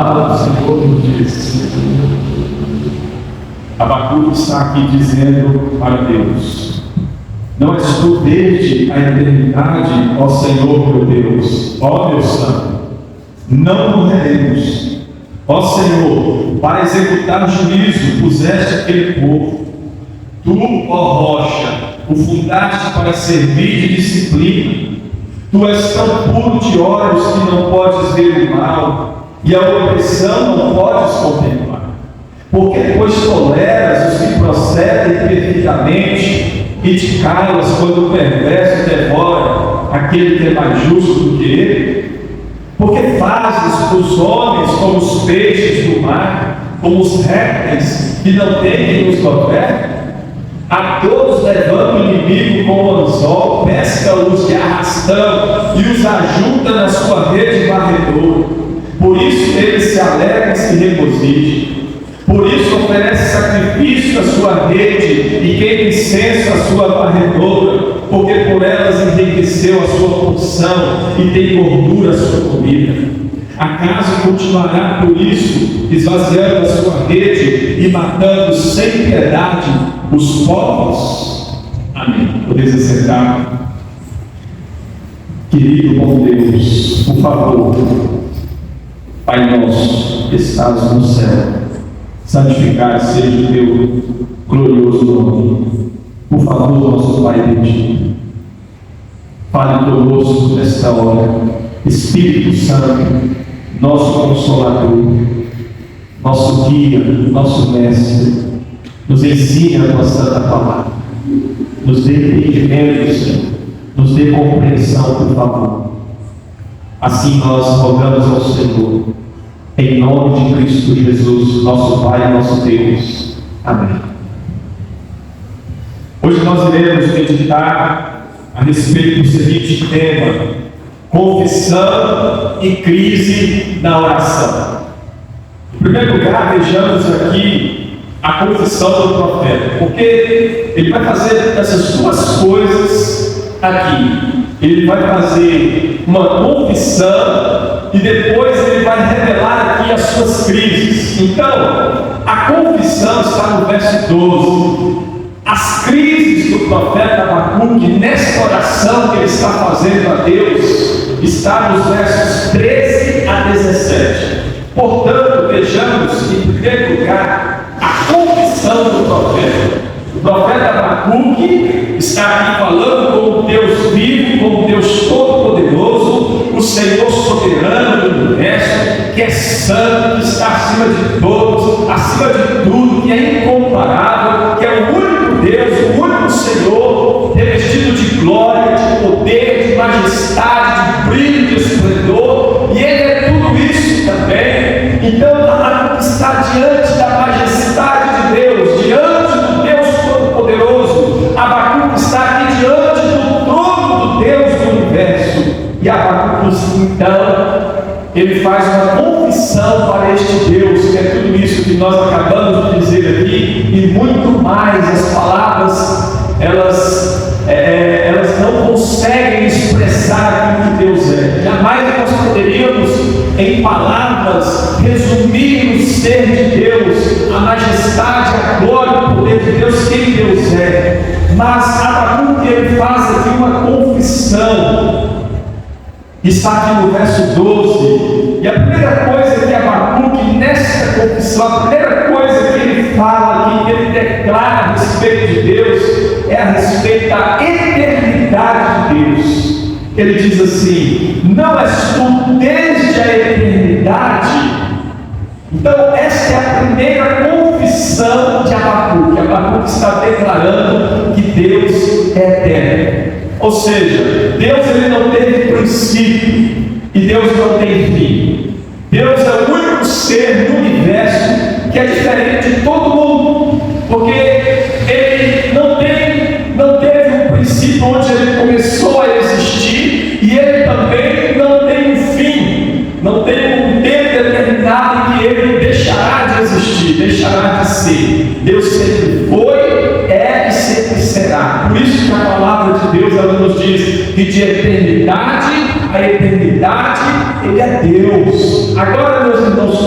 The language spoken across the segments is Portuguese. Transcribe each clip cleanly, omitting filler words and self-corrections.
palavra do Senhor nos diz. Abacuque está aqui dizendo para Deus: não és tu desde a eternidade, ó Senhor meu Deus, ó meu Santo, não morreremos. Ó Senhor, para executar juízo puseste aquele povo. Tu, ó rocha, o fundaste para servir de disciplina. Tu és tão puro de olhos que não podes ver o mal, e a opressão não podes contemplar. Porque, pois, toleras os que procedem perfeitamente, e te calas quando o perverso devora aquele que é mais justo do que ele? Porque fazes os homens como os peixes do mar, como os répteis que não têm quem os governe? A todos levando o inimigo com o anzol, pesca-os de arrastão e os ajunta na sua rede varredora. Por isso eles se alegram e se regozijam. Por isso oferece sacrifício à sua rede e queima incenso à sua varredora, porque por elas enriqueceu a sua porção e tem gordura a sua comida. Acaso continuará por isso esvaziando a sua rede e matando sem piedade os povos? Amém. Podeis aceitar. Querido bom Deus, por favor, Pai nosso que estás no céu, santificado seja o teu glorioso nome. Por favor, nosso Pai bendito, fale conosco nesta hora. Espírito Santo, nosso Consolador, nosso guia, nosso mestre, nos ensine a tua santa palavra, nos dê entendimento, Senhor, nos dê compreensão, por favor. Assim nós rogamos ao Senhor, em nome de Cristo Jesus, nosso Pai e nosso Deus. Amém. Hoje nós iremos meditar a respeito do seguinte tema: confissão e crise na oração. Em primeiro lugar, vejamos aqui a confissão do profeta, porque ele vai fazer essas duas coisas aqui. Ele vai fazer uma confissão e depois ele vai revelar aqui as suas crises. Então, a confissão está no verso 12. As crises do profeta Abacuque, nesta oração que ele está fazendo a Deus, está nos versos 13 a 17. Portanto, vejamos, em primeiro lugar, a confissão do profeta. O profeta Abacuque está aqui falando com o Deus vivo, com o Deus todo-poderoso, o Senhor soberano do universo, que é santo, que está acima de todos, acima de tudo, que é incomparável, que é o único Deus, o único Senhor, revestido de glória, de poder, de majestade, de brilho, de esplendor, e Ele é tudo isso também. Então, Abacuque está diante da majestade de Deus, diante do Deus Todo-Poderoso. Abacuque está aqui diante do trono do Deus do universo. E Abacuque, então, ele faz uma confissão para este Deus, que é tudo isso que nós acabamos de dizer aqui, e muito mais. As palavras, elas não conseguem expressar aquilo que Deus é. Jamais nós poderíamos, em palavras, resumir o ser de Deus, a majestade, a glória, o poder de Deus, quem Deus é. Mas Abacuque, ele faz aqui uma confissão. Está aqui no verso 12. E a primeira coisa que Abacuque, nesta confissão, a primeira coisa que ele fala aqui, que ele declara a respeito de Deus, é a respeito da eternidade de Deus. Ele diz assim: não és tu desde a eternidade. Então, esta é a primeira confissão de Abacuque. Abacuque está declarando que Deus é eterno. Ou seja, Deus ele não teve princípio e Deus não tem fim. Deus é o único ser no universo que é diferente de todo mundo, porque ele não teve um princípio onde ele começou a existir, e ele também não tem um fim, não tem um tempo determinado em que ele deixará de existir, deixará de ser. Deus sempre foi, é e sempre será. Por isso que a palavra de Deus ela nos diz que de eternidade a eternidade Ele é Deus. Agora, meus irmãos,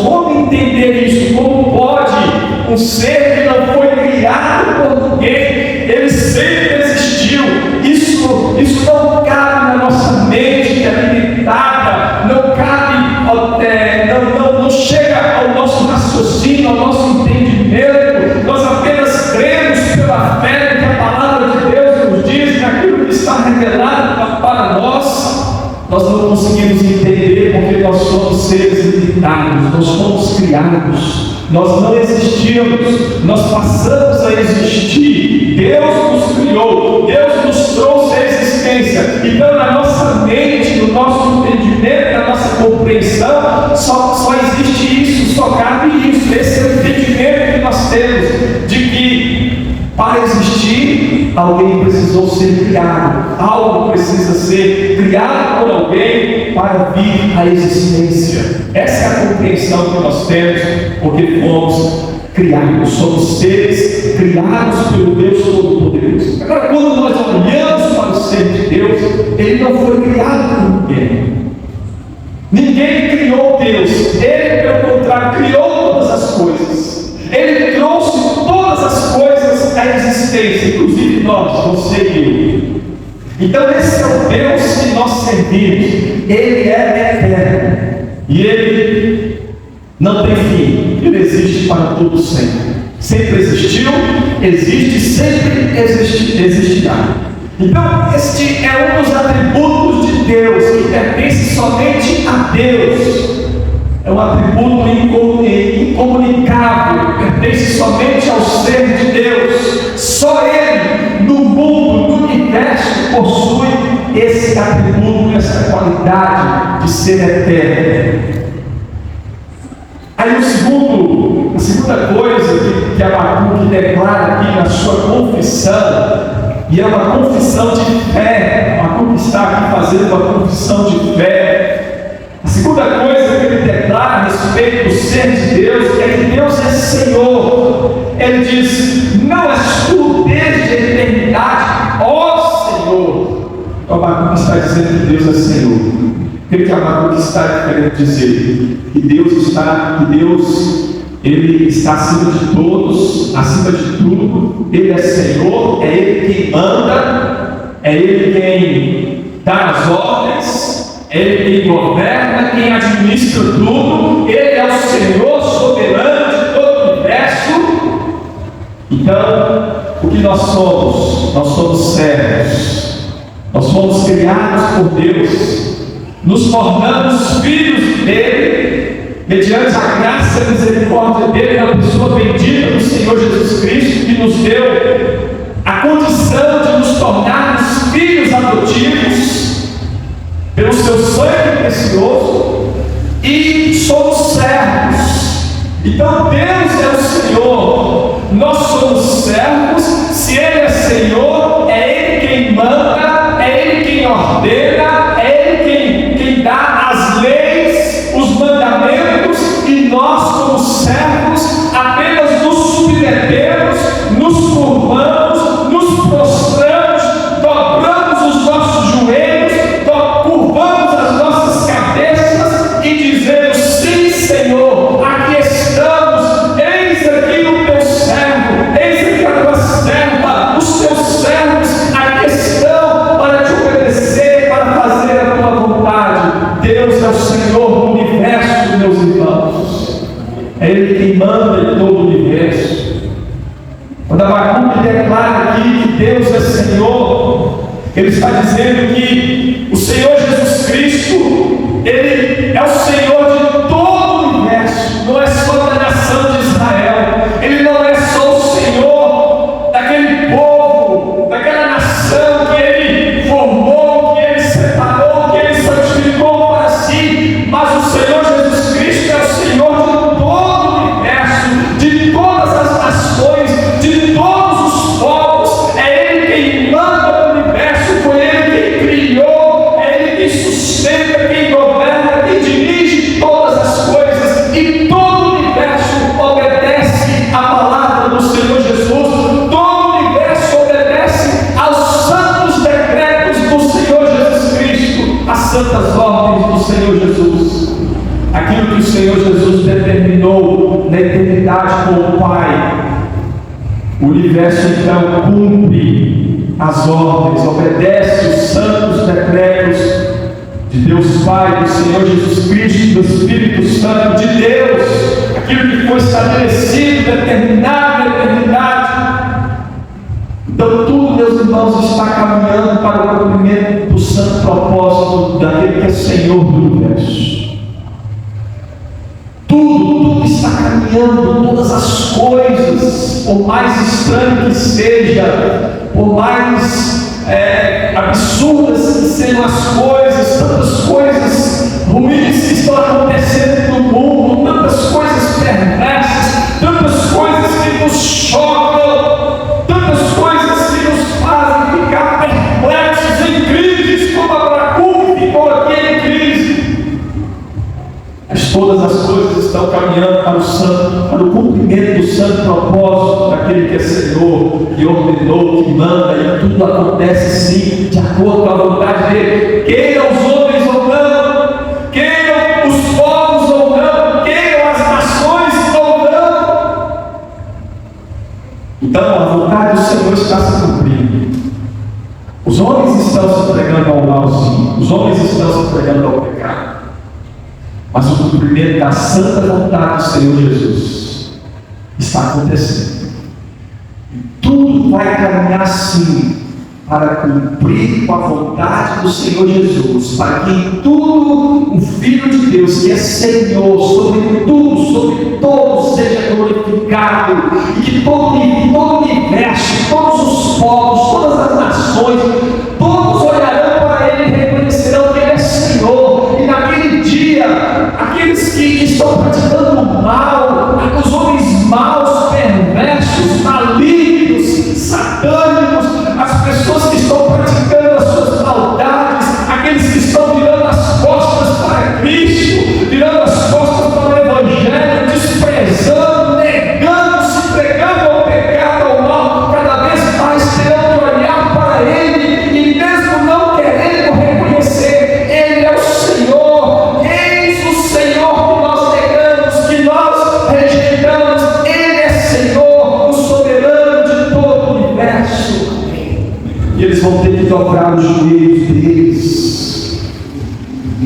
ilimitados, nós fomos criados, nós não existíamos, nós passamos a existir. Deus nos criou, Deus nos trouxe à existência. Então, na nossa mente, no nosso entendimento, na nossa compreensão, só existe isso, só cabe isso. Esse é o entendimento que nós temos de que para existir, alguém precisou ser criado, algo precisa ser criado por alguém para vir à existência. Essa é a compreensão que nós temos, porque fomos criados, somos seres criados pelo Deus Todo-Poderoso. Agora, quando nós olhamos para o ser de Deus, ele não foi criado por ninguém. Ninguém criou Deus, ele, pelo contrário, criou todas as coisas. Ele trouxe todas as coisas à existência, inclusive nós, você e eu. Então, esse é o Deus que nós servimos. Ele é eterno e ele não tem fim, ele existe para todo sempre. Sempre existiu, existe, sempre existirá. Então, este é um dos atributos de Deus que pertence somente a Deus. É um atributo incomunicável, pertence somente ao ser de Deus. Só Ele, no mundo, no universo, possui esse atributo, essa qualidade de ser eterno. Aí a segunda coisa que Abacuque declara aqui na sua confissão, e é uma confissão de fé. Abacuque está aqui fazendo uma confissão de fé. A segunda coisa que ele declara a respeito do ser de Deus é que Deus é Senhor. Ele diz: não és tu desde a eternidade, ó Senhor. O Abacuque está dizendo que Deus é Senhor. O que Abacuque está querendo dizer? Que Deus ele está acima de todos, acima de tudo. Ele é Senhor, é Ele quem manda, é Ele quem dá as ordens, é Ele quem governa, quem administra tudo. Ele é o Senhor soberano de todo o universo. Então, o que nós somos? Nós somos servos. Nós fomos criados por Deus. Nos tornamos filhos dele, mediante a graça e a misericórdia dele, na pessoa bendita do Senhor Jesus Cristo, que nos deu a condição de nos tornarmos filhos adotivos pelo seu sangue precioso, e somos servos. Então Deus é o Senhor, nós somos servos. Se Ele é Senhor, é Ele quem manda, é Ele quem ordena, é Ele quem dá as leis, os mandamentos, e nós, como servos, apenas nos submetemos, nos curvamos, nos prostramos, dobramos os nossos joelhos, curvamos as nossas cabeças e dizemos: sim, Senhor, aqui estamos, eis aqui o teu servo, eis aqui a tua serva, os teus servos aqui estão para te obedecer, para fazer a tua vontade. Deus é o Senhor do universo, meus irmãos. É Ele quem manda em todo o universo. Quando Abacuque declara aqui que Deus é Senhor, ele está dizendo que o Senhor Jesus Cristo, Ele é o Senhor de todo o universo, não é só da nação de Israel. Ele não é só o Senhor daquele povo, daquela nação que Ele formou, que Ele separou, que Ele santificou para si, mas o Senhor Jesus Cristo é o Senhor de todo o universo, de todas as nações, de todos os povos. É Ele quem manda no universo, foi Ele quem criou, é Ele quem sustenta, quem governa, quem dirige todas as coisas, e todo o universo obedece à palavra do Senhor Jesus. Todo o universo obedece aos santos decretos do Senhor Jesus Cristo, às santas ordens do Senhor Jesus. Aquilo que o Senhor Jesus determinou na eternidade com o Pai, o universo então cumpre as ordens, obedece os santos decretos de Deus Pai, do Senhor Jesus Cristo, do Espírito Santo de Deus. Aquilo que foi estabelecido, determinado na eternidade. Então tudo, meus irmãos, está caminhando para o cumprimento do santo propósito daquele que é Senhor do universo. tudo está caminhando, todas as coisas, por mais estranho que seja, por mais absurdas que sejam as coisas, tantas coisas ruins que estão acontecendo no mundo, tantas coisas perversas, tantas coisas que nos chocam, tantas coisas que nos fazem ficar perplexos em crises, como Abacuque ficou aqui em crise. Mas todas as coisas estão caminhando para o cumprimento do santo propósito daquele que é Senhor, que ordenou, que manda, e tudo acontece sim, de acordo com a vontade dele. Queiram os homens ou não, queiram os povos ou não, queiram as nações ou não. Então a vontade do Senhor está se cumprindo. Os homens estão se entregando ao mal, sim. Os homens estão se entregando ao pecado. Mas o cumprimento da santa vontade do Senhor Jesus está acontecendo. E tudo vai caminhar sim para cumprir com a vontade do Senhor Jesus, para que em tudo o Filho de Deus, que é Senhor sobre tudo, sobre todos, seja glorificado, e que todo o universo, todos os povos, todas as nações, todos olharão para Ele e reconhecerão que Ele é Senhor. E naquele dia, aqueles que estão praticando o mal, os homens maus, perversos, malignos, satânicos, as pessoas que estão praticando as suas maldades, aqueles que estão virando as costas para Cristo, virando as costas para o Evangelho, desprezando, negando, se entregando ao pecado, ao mal, cada vez mais terão que olhar para Ele, e mesmo não querendo reconhecer, Ele é o Senhor. Eis o Senhor que nós negamos, que nós rejeitamos. Ele é Senhor, o soberano de todo o universo. E eles vão ter que dobrar os joelhos deles,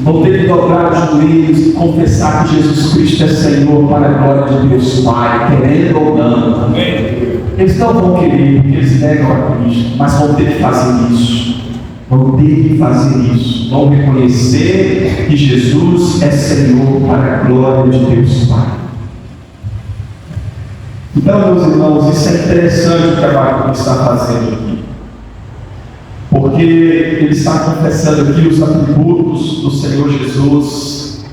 vão ter que dobrar os joelhos e confessar que Jesus Cristo é Senhor, para a glória de Deus Pai, querendo ou não. Eles não vão querer, porque eles negam a Cristo, mas vão ter que fazer isso. Vão ter que fazer isso. Vão reconhecer que Jesus é Senhor, para a glória de Deus Pai. Então, meus irmãos, isso é interessante o trabalho que ele está fazendo aqui, porque ele está confessando aqui os atributos do Senhor Jesus,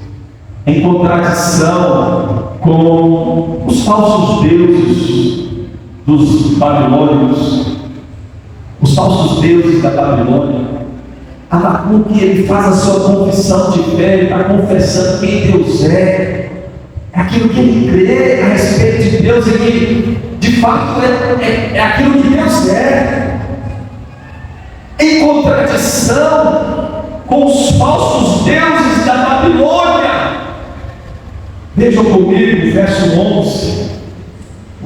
em contradição com os falsos deuses dos babilônios, os falsos deuses da Babilônia. Abacuque, ele faz a sua confissão de fé, ele está confessando quem Deus é, aquilo que ele crê a respeito de Deus, ele de fato é aquilo que Deus é, em contradição com os falsos deuses da Babilônia. Vejam comigo o verso 11.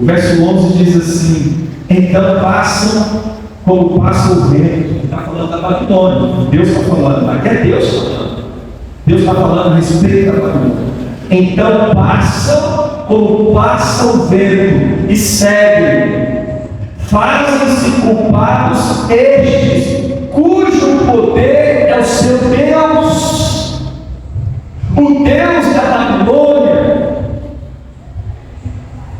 O verso 11 diz assim: então passam como passa o vento. Ele está falando da Babilônia. Deus está falando, mas é Deus falando. Deus está falando a respeito da Babilônia. Então passam como passa o vento e seguem. Fazem-se culpados estes, cujo poder é o seu Deus, o Deus da Babilônia.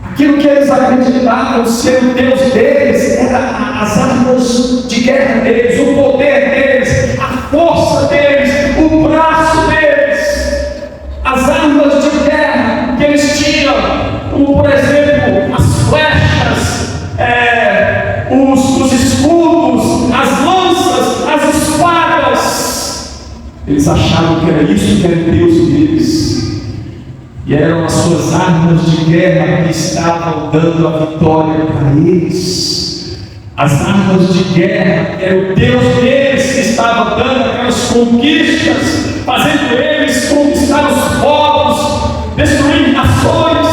Aquilo que eles acreditavam ser o Deus deles era as armas de guerra deles, o poder deles, a força deles, o braço deles, as armas de guerra que eles tinham, como por exemplo as flechas, os escudos, as lanças, as espadas. Eles achavam que era isso que era o Deus deles, e eram as suas armas de guerra que estavam dando a vitória para eles. As armas de guerra era o Deus deles que estava dando aquelas conquistas, fazendo eles conquistar os povos, destruir nações,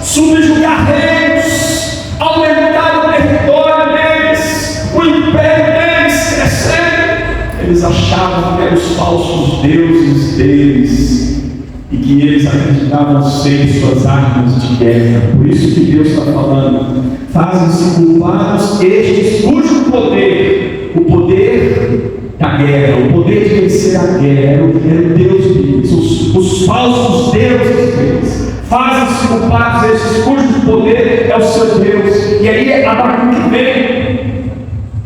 subjugar reinos, aumentar o território deles, o império deles crescendo. Eles achavam que eram os falsos deuses deles, e que eles acreditavam ser suas armas de guerra. Por isso que Deus está falando: fazem-se culpados estes cujo poder, o poder da guerra, o poder de vencer a guerra, era o Deus deles, os falsos deuses deles. fazem-se culpados esses cujo poder é o seu Deus. E aí Abacuque vem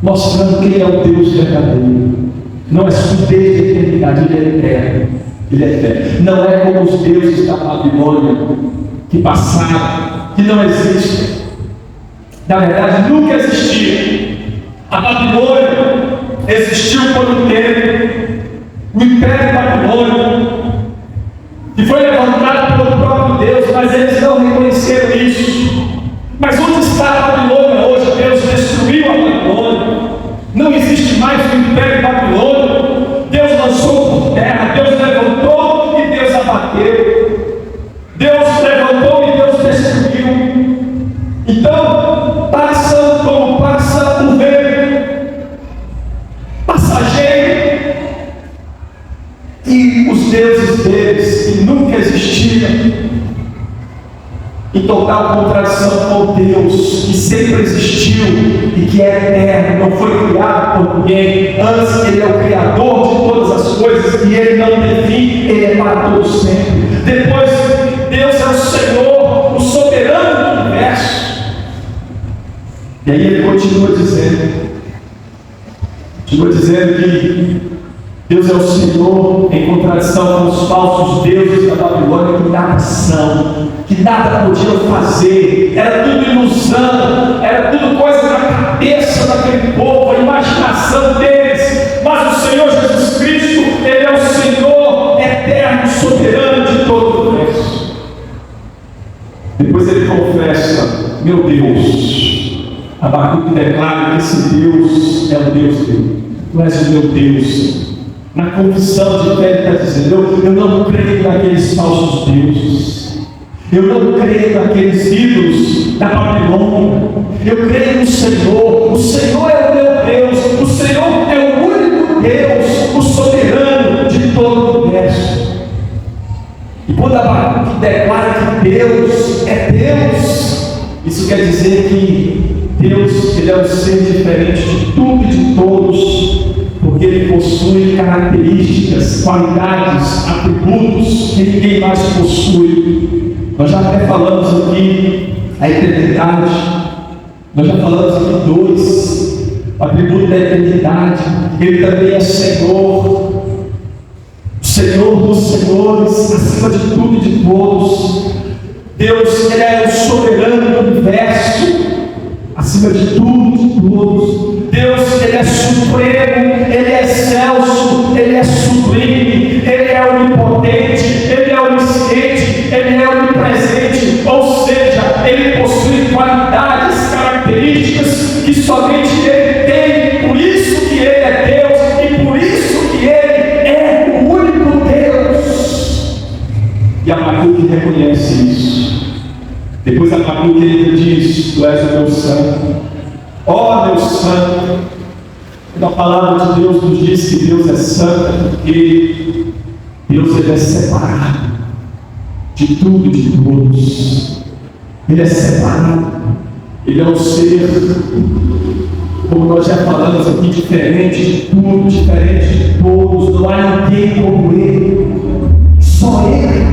mostrando quem é o Deus verdadeiro. Não é desde a eternidade, Ele é eterno. Ele é eterno. Não é como os deuses da Babilônia que passaram, que não existem. Na verdade, nunca existiu. A Babilônia existiu por um tempo. O Império Babilônico, que foi levantado pelo próprio Deus, mas eles não reconheceram isso. Mas onde está a Babilônia hoje? Deus destruiu a Babilônia. Não existe mais o Império Babilônico. Deus lançou por terra, Deus levantou e Deus abateu. Deus levantou e Deus destruiu. Então, passa como passa o vento, passageiro. E os deuses deles, que nunca existiram, em total contradição com Deus, que sempre existiu e que é eterno, não foi criado por ninguém. Antes, Ele é o Criador de todas as coisas e Ele não tem fim, Ele é para todo sempre. Depois, Deus é o Senhor, o soberano do universo. E aí Ele continua dizendo que Deus é o Senhor, em contradição com os falsos deuses da Babilônia, que nada são, que nada podiam fazer, era tudo ilusão, era tudo coisa da cabeça daquele povo, a imaginação deles. Mas o Senhor Jesus Cristo, Ele é o Senhor eterno, soberano de todo o universo. Depois Ele confessa: meu Deus. Abacuque declara que esse Deus é o Deus dele. Tu és o meu Deus. Na confissão de fé, ele está dizendo: eu não creio naqueles falsos deuses, eu não creio naqueles ídolos da Babilônia, eu creio no Senhor. O Senhor é o meu Deus, o Senhor é o único Deus, o soberano de todo o universo. E quando Abacuque declara que Deus é Deus, isso quer dizer que Deus, Ele é um ser diferente de tudo e de todos, porque Ele possui características, qualidades, atributos que ninguém mais possui. Nós já até falamos aqui a eternidade, nós já falamos aqui dois, o atributo da eternidade. Ele também é Senhor, Senhor dos senhores, acima de tudo e de todos. Deus, Ele é o soberano do universo, acima de tudo e de todos. Deus, Ele é supremo, Ele é excelso, Ele é sublime, Ele é onipotente, Ele é onisciente, Ele é onipresente. Ou seja, Ele possui qualidades, características que somente Ele tem. Por isso que Ele é Deus e por isso que Ele é o único Deus. E Abacuque reconhece isso. Depois Abacuque ele diz: tu és o meu santo. Ó Deus santo. A palavra de Deus nos diz que Deus é santo porque Deus ele é separado de tudo e de todos. Ele é separado. Ele é um ser, como nós já falamos aqui, diferente de tudo, diferente de todos. Não há ninguém como Ele. Só Ele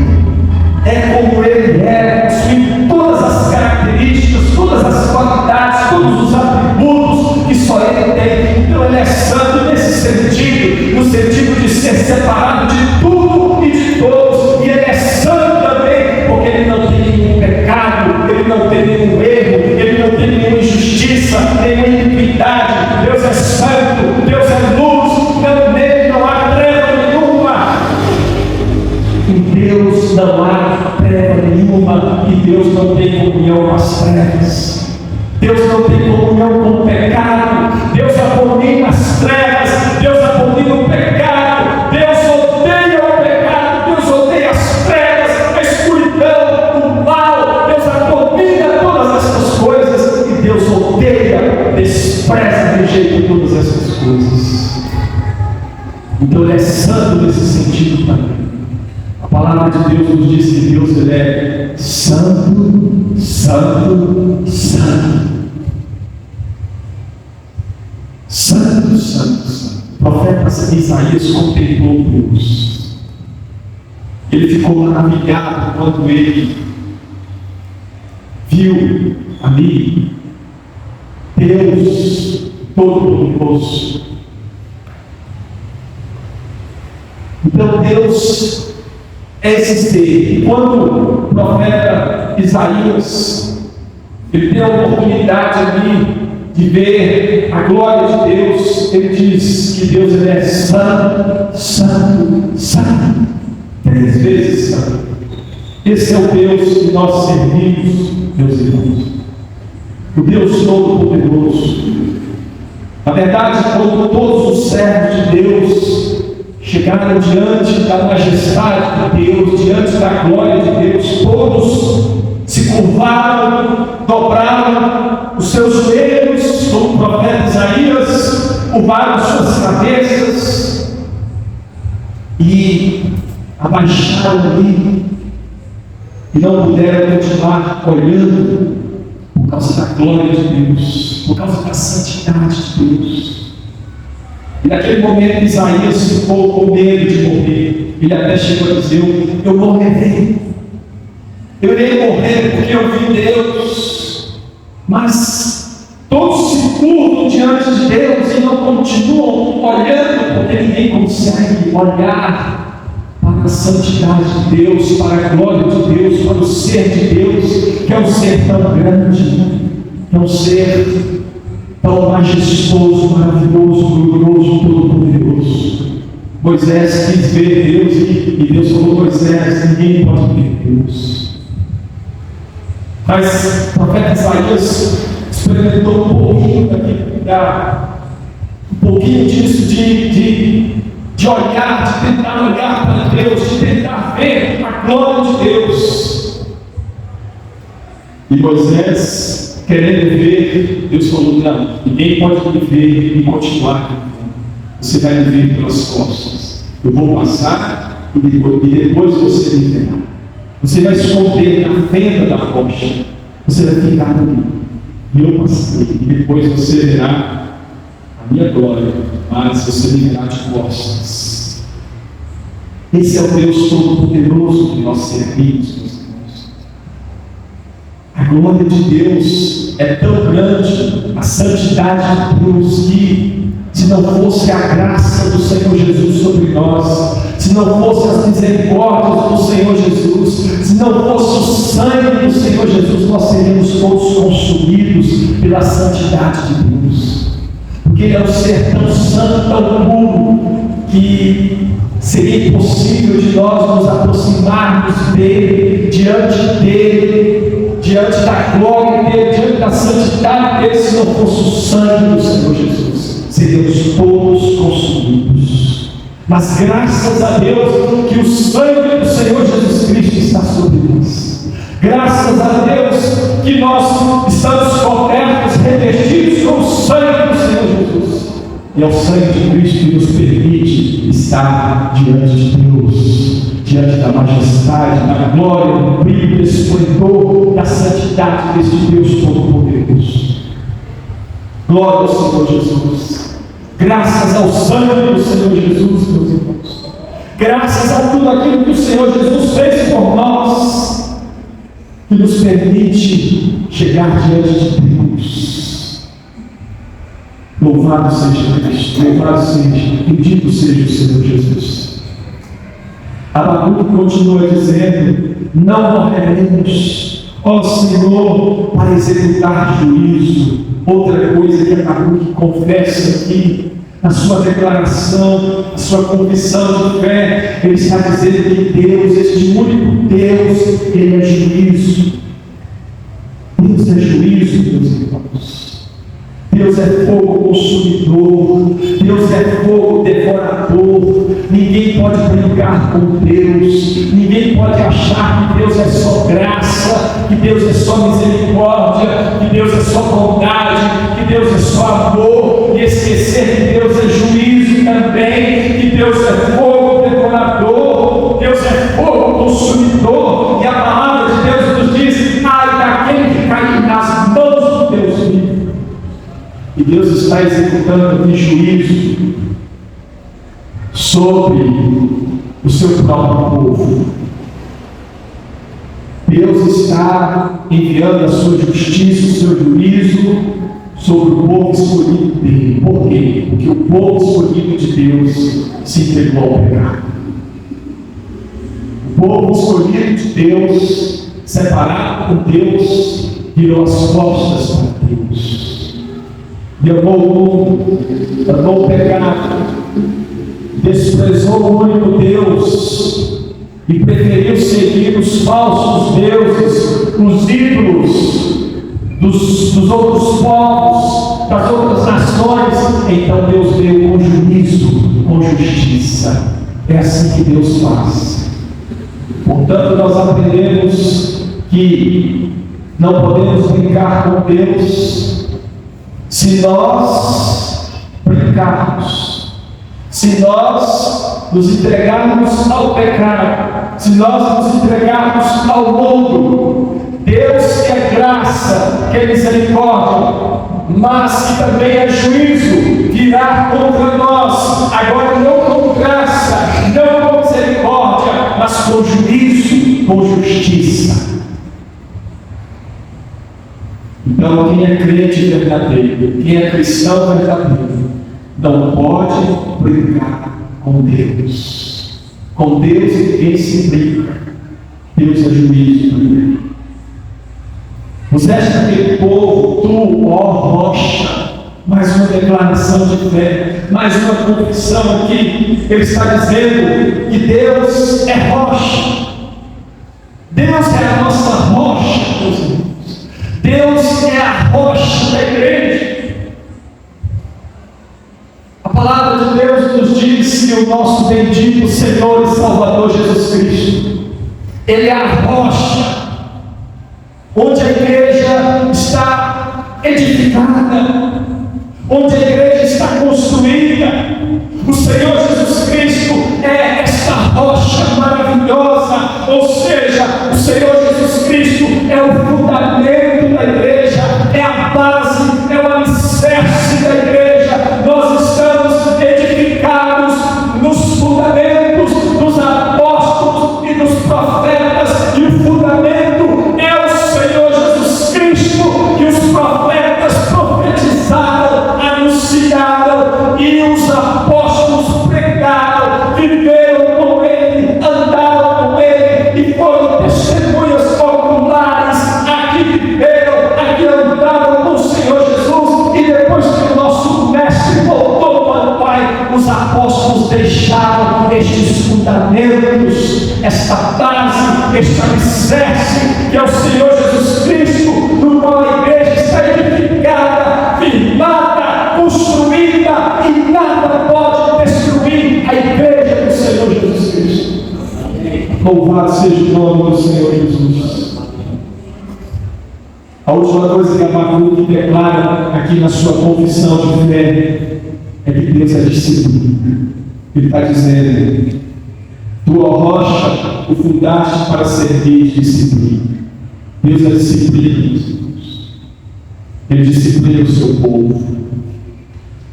é como Ele é, possui todas as características, todas as qualidades, todos os atributos que só Ele tem. Então Ele é santo nesse sentido, no sentido de ser separado de tudo e de todos. E Ele é santo também, porque Ele não tem nenhum pecado, Ele não tem nenhum erro, Ele não tem nenhuma injustiça, nenhuma iniquidade. Deus é santo, Deus é luz, nele não há treva nenhuma. Em Deus não há treva nenhuma, e Deus não tem comunhão com as trevas. Deus não tem comunhão com o pecado. Deus abomina as trevas, Deus abomina o pecado, Deus odeia o pecado, Deus odeia as trevas, a escuridão, o mal. Deus abomina todas essas coisas e Deus odeia, despreza, rejeita todas essas coisas. Então Ele é santo nesse sentido também. A palavra de Deus nos diz que Deus ele é santo, santo, santo. Santo, santo, santo. O profeta Isaías contemplou Deus. Ele ficou maravilhado quando ele viu ali Deus Todo-Poderoso. Então Deus é esse ser. Quando o profeta Isaías ele tem a oportunidade ali de ver a glória de Deus, ele diz que Deus ele é santo, santo, santo, 3 vezes santo. Esse é o Deus que nós servimos, meus irmãos, o Deus Todo-Poderoso. Na verdade, quando todos os servos de Deus chegaram diante da majestade de Deus, diante da glória de Deus, todos se curvaram, dobraram os seus joelhos, como o profeta Isaías, curvaram suas cabeças e abaixaram ali e não puderam continuar olhando por causa da glória de Deus, por causa da santidade de Deus. E naquele momento Isaías ficou com medo de morrer. Ele até chegou a dizer: eu morrerei. Eu irei morrer porque eu vi Deus. Mas todos se curvam diante de Deus e não continuam olhando, porque ninguém consegue olhar para a santidade de Deus, para a glória de Deus, para o ser de Deus, que é um ser tão grande, que é um ser tão majestoso, maravilhoso, glorioso, todo-poderoso. Moisés quis ver Deus e Deus falou: Moisés, ninguém pode ver Deus. Mas o profeta Isaías experimentou um pouquinho disso, de olhar, de tentar olhar para Deus, de tentar ver a glória de Deus. E Moisés, querendo ver, Deus falou: não, ninguém pode me ver e continuar. Você vai me ver pelas costas. Eu vou passar e depois você me verá. Você vai se esconder na fenda da rocha. Você vai ficar ali. E eu passei. E depois você verá a minha glória. Mas você me verá de costas. Esse é o Deus Todo-Poderoso que nós servimos, meus irmãos. A glória de Deus é tão grande, a santidade de Deus, que se não fosse a graça do Senhor Jesus sobre nós, se não fosse as misericórdias do Senhor Jesus, se não fosse o sangue do Senhor Jesus, nós seríamos todos consumidos pela santidade de Deus. Porque Ele é um ser tão santo, tão puro, que seria impossível de nós nos aproximarmos dele, diante da glória dele, diante da santidade dele, se não fosse o sangue do Senhor Jesus. Seríamos todos consumidos. Mas graças a Deus que o sangue do Senhor Jesus Cristo está sobre nós. Graças a Deus que nós estamos cobertos, revestidos com o sangue do Senhor Jesus. E é o sangue de Cristo que nos permite estar diante de Deus, diante da majestade, da glória, do brilho, do esplendor, da santidade deste Deus Todo-Poderoso. Glória ao Senhor Jesus. Graças ao sangue do Senhor Jesus, meus irmãos. Graças a tudo aquilo que o Senhor Jesus fez por nós, que nos permite chegar diante de Deus. Louvado seja Cristo, louvado seja, bendito seja o Senhor Jesus. Abacuque continua dizendo: não morreremos, ó Senhor, para executar juízo. Outra coisa que Abacuque confessa aqui, na sua declaração, na sua confissão de fé, ele está dizendo que Deus, este único Deus, Ele é juízo. Deus é juízo, meus irmãos. Deus é fogo consumidor, Deus é fogo devorador. Ninguém pode brincar com Deus, ninguém pode achar que Deus é só graça, que Deus é só misericórdia, que Deus é só bondade, que Deus é só amor, e esquecer que Deus é juízo também, que Deus é fogo devorador, Deus é fogo consumidor, e a palavra de Deus nos diz: ai daquele que cai nas mãos de Deus vivo. E Deus está executando aqui juízo sobre o seu próprio povo. Deus está enviando a sua justiça, o seu juízo sobre o povo escolhido dele. Por quê? Porque o povo escolhido de Deus se entregou ao pecado. O povo escolhido de Deus, separado por Deus, virou as costas para Deus. E amou o mundo, amou o pecado, desprezou o único Deus e preferiu seguir os falsos deuses, os ídolos dos outros povos, das outras nações. Então Deus veio com juízo, com justiça. É assim que Deus faz. Portanto, nós aprendemos que não podemos brincar com Deus. Se nós brincarmos, se nós nos entregarmos ao pecado, se nós nos entregarmos ao mundo, Deus que é graça, que é misericórdia, mas que também é juízo, virá contra nós, agora não com graça, não com misericórdia, mas com juízo, com justiça. Então, quem é crente verdadeiro, quem é cristão verdadeiro, não pode brincar com Deus. Com Deus ninguém se brinca. Deus é juízo. Você acha que aquele povo, tu, ó rocha, mais uma declaração de fé, mais uma confissão aqui, ele está dizendo que Deus é rocha. Deus é a nossa rocha, meus irmãos. Deus é a rocha da igreja. A palavra de Deus nos diz que o nosso bendito Senhor e Salvador Jesus Cristo, Ele é a rocha onde a igreja está edificada, onde a igreja está construída. O Senhor Jesus Cristo é esta rocha maravilhosa, ou seja, o Senhor Jesus Cristo é o fundamento da igreja, é a base, é o alicerce da igreja. Nós estamos edificados nos fundamentos dos apóstolos e dos profetas, e o fundamento é o Senhor Jesus Cristo, que os profetas profetizaram, anunciaram, e os apóstolos pregaram, viveram com Ele, andaram com Ele, e foram testemunhas oculares. Aqui viveram, aqui andaram com o Senhor Jesus, e depois que o nosso mestre voltou para o Pai, os apóstolos deixaram estes fundamentos, esta base, este alicerce, que é o Senhor Jesus Cristo, no qual a igreja está edificada, firmada, construída, e nada pode destruir a igreja do Senhor Jesus Cristo. Louvado seja o nome do Senhor Jesus. A última coisa que Abacuque declara aqui na sua confissão de fé é que Deus é disciplina. Ele está dizendo: tua rocha o fundaste para servir de disciplina. Deus é disciplina, meus irmãos. Ele disciplina o seu povo.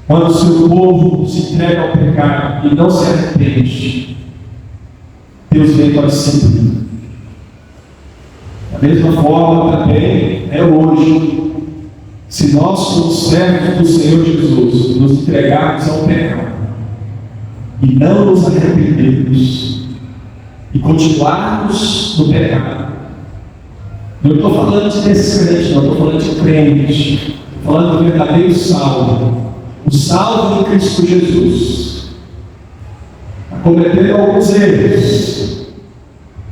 Quando o seu povo se entrega ao pecado e não se arrepende, Deus vem com a disciplina. Da mesma forma também é hoje. Se nós, como servos do Senhor Jesus, nos entregarmos ao pecado e não nos arrependermos e continuarmos no pecado, não estou falando de descrente, não estou falando de crente, estou falando do verdadeiro salvo, o salvo em Cristo Jesus, cometendo alguns erros.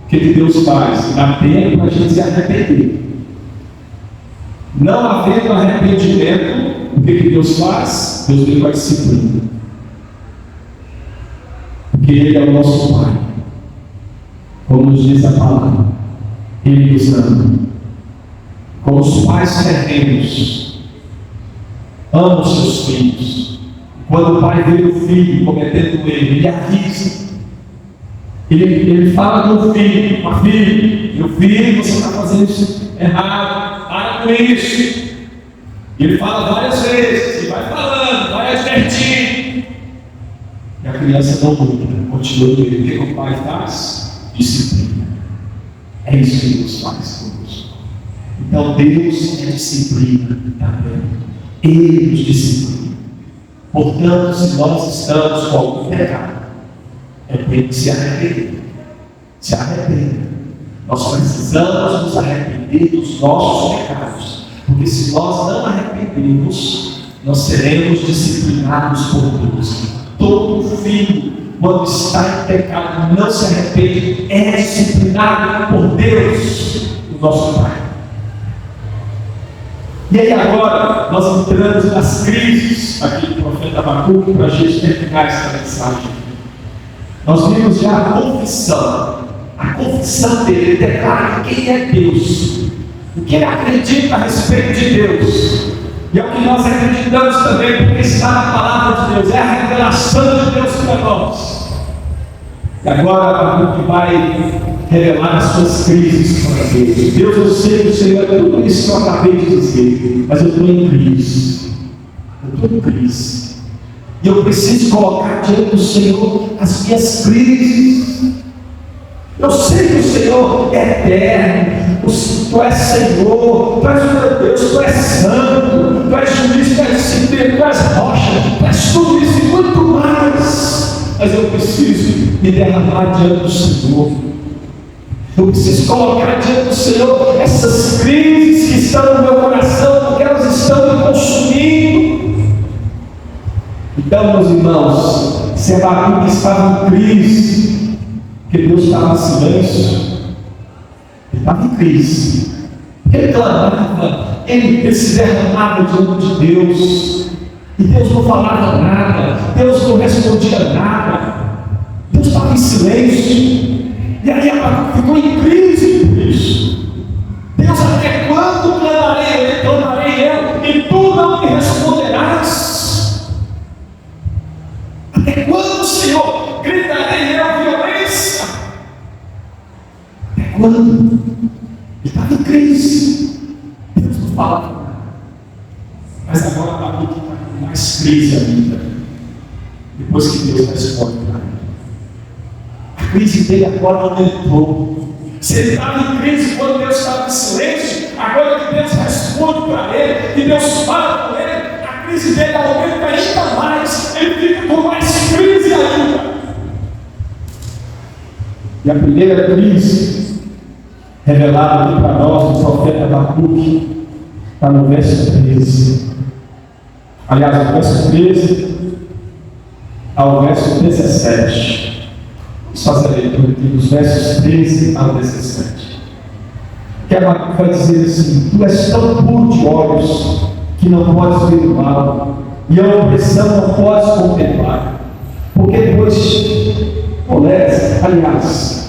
O que Deus faz? Dá tempo para a gente se arrepender. Não havendo arrependimento, o que Deus faz? Deus vem com a disciplina. Porque Ele é o nosso Pai. Como nos diz a palavra, Ele nos ama. Como os pais terrenos amam os seus filhos. Quando o pai vê o filho cometendo erro, ele avisa. Ele fala com o filho: meu filho, você está fazendo isso errado, para com isso. E ele fala várias vezes, e vai falando, vai advertindo. E a criança não muda, continua com ele. O que o pai faz? Disciplina. É isso que Deus faz conosco. Então Deus é disciplina também. Ele nos disciplina. Portanto, se nós estamos com algum pecado, é tempo de se arrepender. Se arrependa. Nós precisamos nos arrepender dos nossos pecados. Porque se nós não arrependermos, nós seremos disciplinados por Deus. Todo filho, quando está em pecado, não se arrepende, é disciplinado por Deus, o nosso Pai. E aí agora, nós entramos nas crises aqui do profeta Abacuque, para a gente terminar essa mensagem. Nós vimos já a confissão dele, ele declara quem é Deus, o que ele acredita a respeito de Deus, e é o que nós acreditamos também, porque está na palavra de Deus, é a revelação de Deus para nós. E agora Abacuque vai revelar as suas crises para Deus. Deus, eu sei que o Senhor é tudo isso que eu acabei de dizer, mas eu estou em crise. Eu estou em crise. E eu preciso colocar diante do Senhor as minhas crises. Eu sei que o Senhor é eterno, tu és Senhor, tu és o meu Deus, tu és santo, tu és juiz, tu és disciplina, tu és rocha, tu és tudo isso e muito mais. Mas eu preciso me derramar diante do Senhor. Eu preciso colocar diante do Senhor essas crises que estão no meu coração, porque elas estão me consumindo. Então, meus irmãos, se Abacuque estava em crise, porque Deus estava em silêncio, ele estava em crise. Ele clamava, ele se derramava diante de Deus, e Deus não falava nada, Deus não respondia nada, Deus estava em silêncio. E aí Abacuque ficou em crise por isso. Deus, até quando clamarei eu, e tu não me responderás? Até quando, Senhor, gritarei eu violência? Até quando? Ele estava em crise. Deus não falava nada. Mas agora Abacuque está com mais crise ainda. Depois que Deus responde para ele. A crise dele agora aumentou. Se ele estava em crise quando Deus estava em silêncio, agora que Deus responde para ele, que Deus fala com ele, a crise dele aumenta ainda mais. Ele fica com mais crise ainda. E a primeira crise revelada aqui para nós, o profeta Abacuque, está no verso 13. Aliás, do verso 13 ao verso 17. Vamos fazer a leitura aqui dos versos 13 ao 17. Que Abacuque vai dizer assim: tu és tão puro de olhos que não podes ver o mal, e a opressão não podes contemplar. Porque depois toleras, aliás,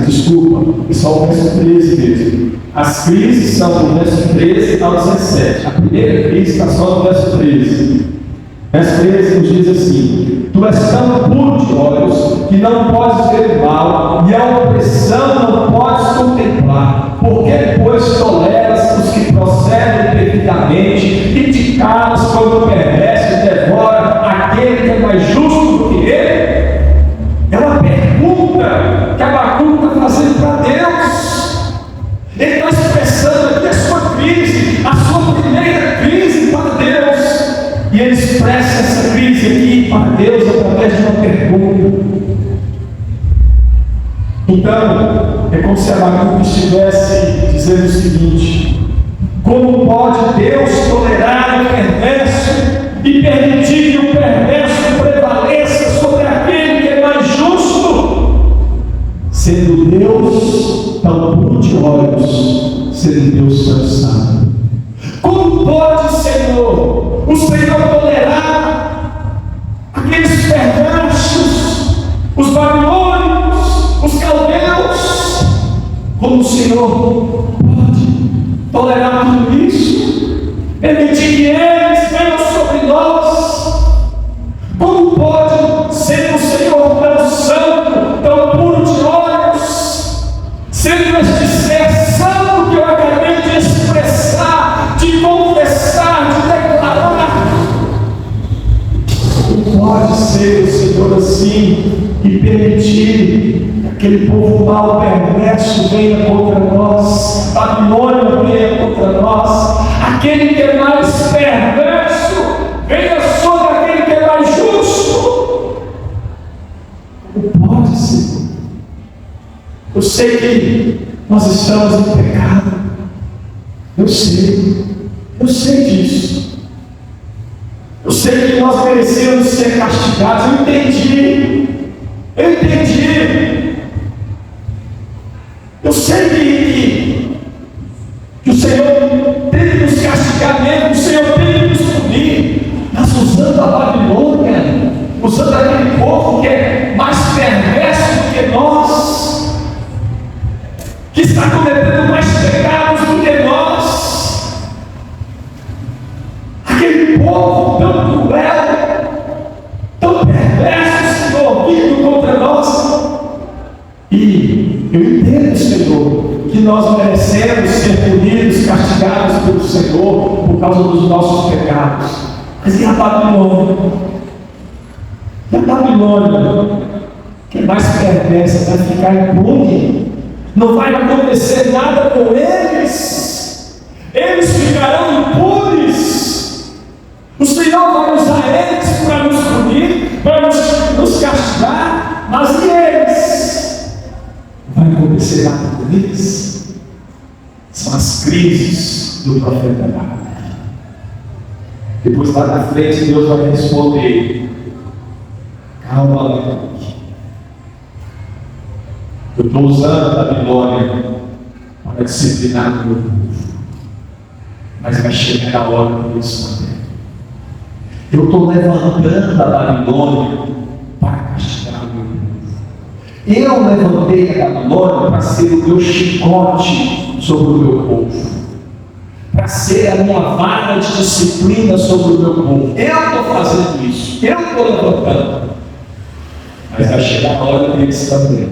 desculpa, é só o verso 13 mesmo. As crises são do verso 13 ao 17. A primeira crise está só no verso 13. Verso 13 nos diz assim: tu és tão puro de olhos que não podes ver o mal, e a opressão não podes contemplar. Porque depois toleras os que procedem perfeitamente e te calas quando o perverso devora aquele que é mais justo do que ele? É uma pergunta que Abacuque está fazendo para Deus. Ele está expressando aqui a sua crise, a sua primeira crise para Deus. E ele expressa essa crise aqui para Deus através de uma pergunta. Então, é como se Abacuque estivesse dizendo o seguinte: como pode Deus tolerar o perverso e permitir que o perverso prevaleça sobre aquele que é mais justo? Sendo Deus tão puro de olhos, sendo Deus tão sábio. Como pode, Senhor, o Senhor tolerar aqueles perversos, os babilônicos, os caldeus? Como o Senhor pode tolerar tudo isso? Permitir que eles venham sobre nós? Como pode ser o Senhor tão santo, tão puro de olhos, sendo este ser santo que eu acabei de expressar, de confessar, de declarar? Como pode ser o Senhor assim e permitir aquele povo mau, perverso, venha contra nós, Babilônia venha contra nós, aquele que é mais perverso, venha sobre aquele que é mais justo. Como pode ser? Eu sei que nós estamos em pecado, eu sei disso. Eu sei que nós merecemos ser castigados, eu entendi. Eu sei que o Senhor tem que nos castigar mesmo, o Senhor tem que nos punir, mas usando a Babilônia, usando aquele povo que é mais perverso do que nós, que está cometendo mais pecados do que nós, aquele povo tão cruel, tão perverso, Senhor, vindo contra nós. E eu entendo, Senhor, que nós merecemos ser punidos, castigados pelo Senhor por causa dos nossos pecados. Mas e a Babilônia? E a Babilônia, que é mais perversa, vai ficar impune? Não vai acontecer nada com eles? Eles ficarão impunes? O Senhor vai usar eles para nos punir, para nos castigar, mas e eles? Não vai acontecer nada com eles? São as crises do profeta Abacuque. Depois lá na frente Deus vai responder: calma, Abacuque, eu estou usando a Babilônia para disciplinar o meu povo, mas vai chegar a hora de responder. Eu estou levantando a Babilônia para castigar o meu povo. Eu levantei a Babilônia para ser o meu chicote sobre o meu povo, para ser a minha vara de disciplina sobre o meu povo. Eu estou fazendo isso, eu estou levantando, mas vai chegar a hora deles também.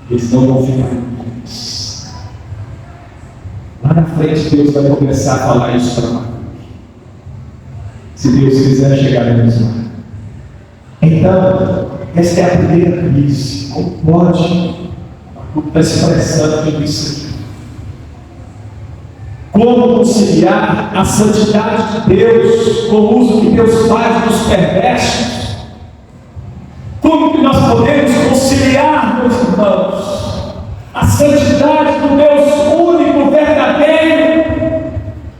Eles não vão ficar impunes. Lá na frente Deus vai começar a falar isso para nós, se Deus quiser chegaremos lá. Então, essa é a primeira crise. Como pode? Está expressando tudo isso aqui. Como conciliar a santidade de Deus com o uso que Deus faz dos perversos? Como que nós podemos conciliar, meus irmãos, a santidade do Deus único, verdadeiro,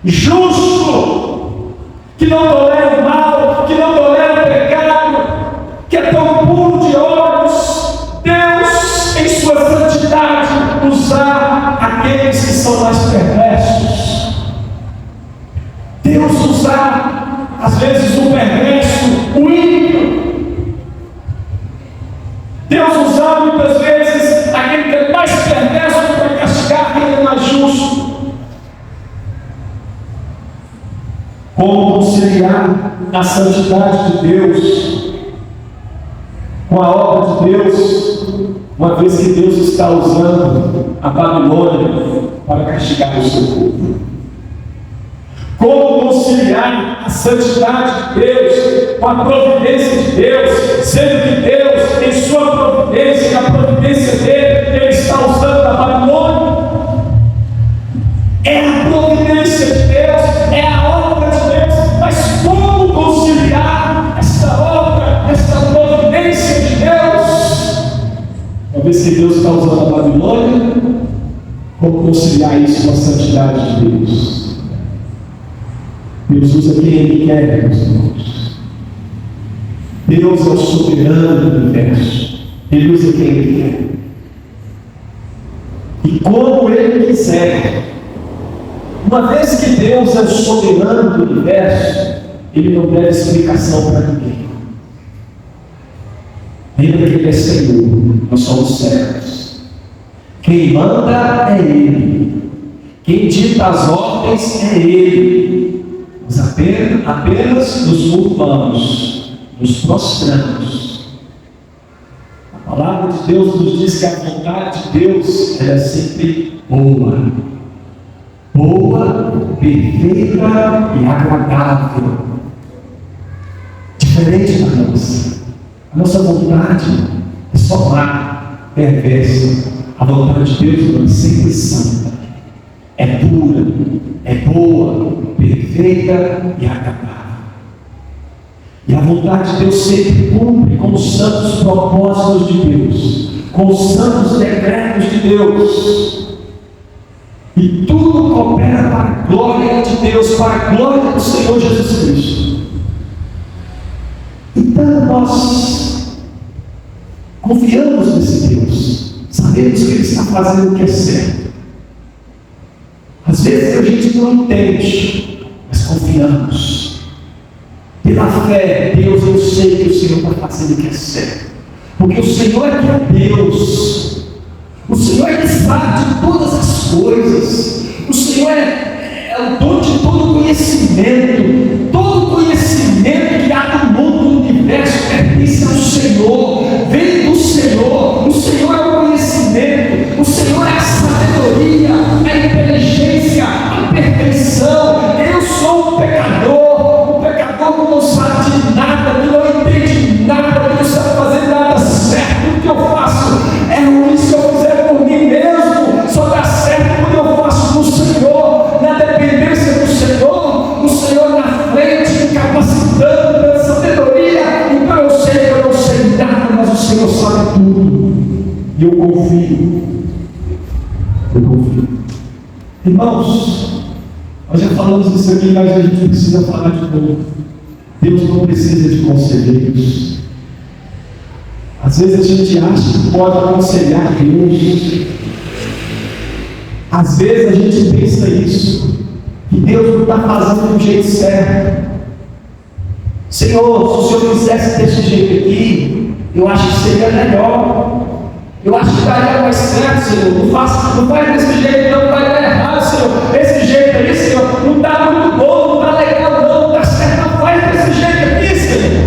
justo, que não tolera o mal, que não tolera o pecado, que é tão puro de olhos? Deus, em sua santidade, usar aqueles que são mais perversos. Deus usar, às vezes, o perverso, o ímpio. Deus usar muitas vezes aquele que é mais perverso para castigar quem é mais justo. Como conciliar a santidade de Deus com a obra de Deus, uma vez que Deus está usando a Babilônia para castigar o seu povo? Como conciliar a santidade de Deus com a providência de Deus, sendo que Deus, em sua providência, na providência dele, ele está usando a Babilônia? É a providência de Deus, é a obra de Deus, mas como conciliar essa obra, essa providência de Deus? Uma vez que Deus está usando a Babilônia, como conciliar isso com a santidade de Deus? Deus usa quem Ele quer, meus irmãos. Deus é o soberano do universo. Ele usa quem Ele quer. E como Ele quiser. Uma vez que Deus é o soberano do universo, Ele não deve explicação para ninguém. Lembra que Ele é Senhor, nós somos servos. Quem manda é Ele. Quem dita as ordens é Ele. Mas apenas nos culpamos, nos prostramos. A palavra de Deus nos diz que a vontade de Deus é sempre boa, perfeita e agradável. Diferente da nossa. A nossa vontade é só má. perversa. A vontade de Deus, irmão, é sempre santa, é pura, é boa, perfeita e agradável. E a vontade de Deus sempre cumpre com os santos propósitos de Deus, com os santos decretos de Deus. E tudo coopera para a glória de Deus, para a glória do Senhor Jesus Cristo. Então nós confiamos nesse Deus, sabemos que Ele está fazendo o que é certo. Às vezes a gente não entende, mas confiamos. Pela fé, Deus, eu sei que o Senhor está fazendo o que é certo, porque o Senhor é que é Deus, o Senhor é que sabe de todas as coisas, o Senhor é o dono de todo conhecimento que há no mundo, no universo, pertence ao Senhor, vem do Senhor. O Senhor é o conhecimento, o Senhor é a sabedoria, a inteligência, a perfeição. Eu sou um pecador que não sabe de nada, que não entende nada, que não sabe fazer nada certo. O que eu faço é ruim. Se eu fizer por mim mesmo, só dá certo quando eu faço no Senhor, na dependência do Senhor, o Senhor na frente, me capacitando pela sabedoria. Então eu sei que eu não sei nada, mas o Senhor sabe tudo, e eu confio. Irmãos, nós já falamos isso aqui, mas a gente precisa falar de novo. Deus não precisa de conselheiros. Às vezes a gente acha que pode aconselhar Deus. Às vezes a gente pensa isso, que Deus não está fazendo do jeito certo. Senhor, se o Senhor fizesse desse jeito aqui, eu acho que seria melhor. Eu acho que daria mais certo, Senhor. Não faz desse jeito, não vai dar errado, Senhor. Esse jeito aí, Senhor, não está muito bom, não está legal, não está certo. Não faz desse jeito aqui, Senhor.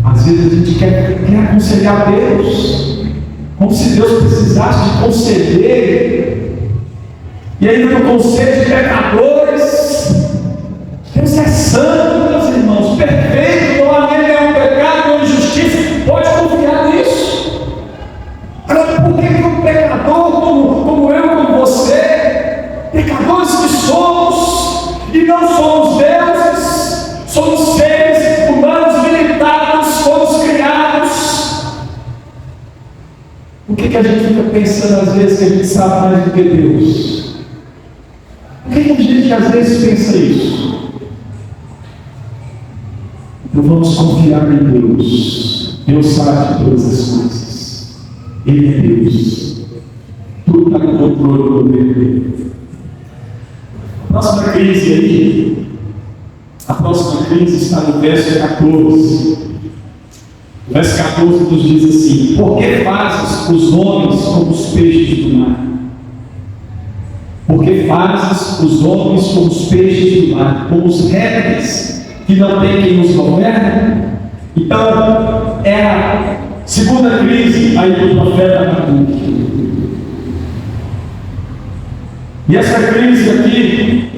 Às vezes a gente quer aconselhar Deus, como se Deus precisasse de conselheiro. E ainda no conselho de pecadores, Deus é santo, meus irmãos, perfeito, não há nele nenhum pecado, nenhuma injustiça. Pode confiar nisso. Agora, por que um pecador como eu, como você, pecadores que somos, e não somos deuses, somos seres humanos limitados, fomos criados, por que a gente fica pensando às vezes que a gente sabe mais do que Deus? Por que a gente às vezes pensa isso? Então vamos confiar em Deus. Deus sabe de todas as coisas. Ele é Deus. Tudo está no controle do poder dele. A próxima crise aí, a próxima crise está no verso 14. O verso 14 nos diz assim: por que fazes os homens como os peixes do mar? Por que fazes os homens como os peixes do mar, como os répteis que não tem quem os governe? Então, é a segunda crise aí do profeta Abacuque. E essa crise aqui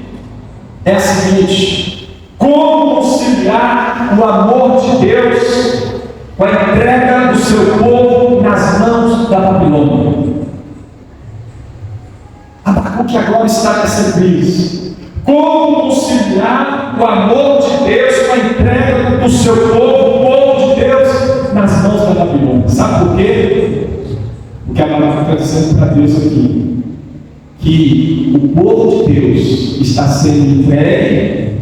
é a seguinte: como conciliar o amor de Deus com a entrega do seu povo nas mãos da Babilônia? Abacuque agora está nessa crise. Como conciliar o amor de Deus com a entrega do seu povo, o povo de Deus, nas mãos da Babilônia? Sabe por quê? Porque Abacuque está dizendo para Deus aqui que o povo de Deus está sendo entregue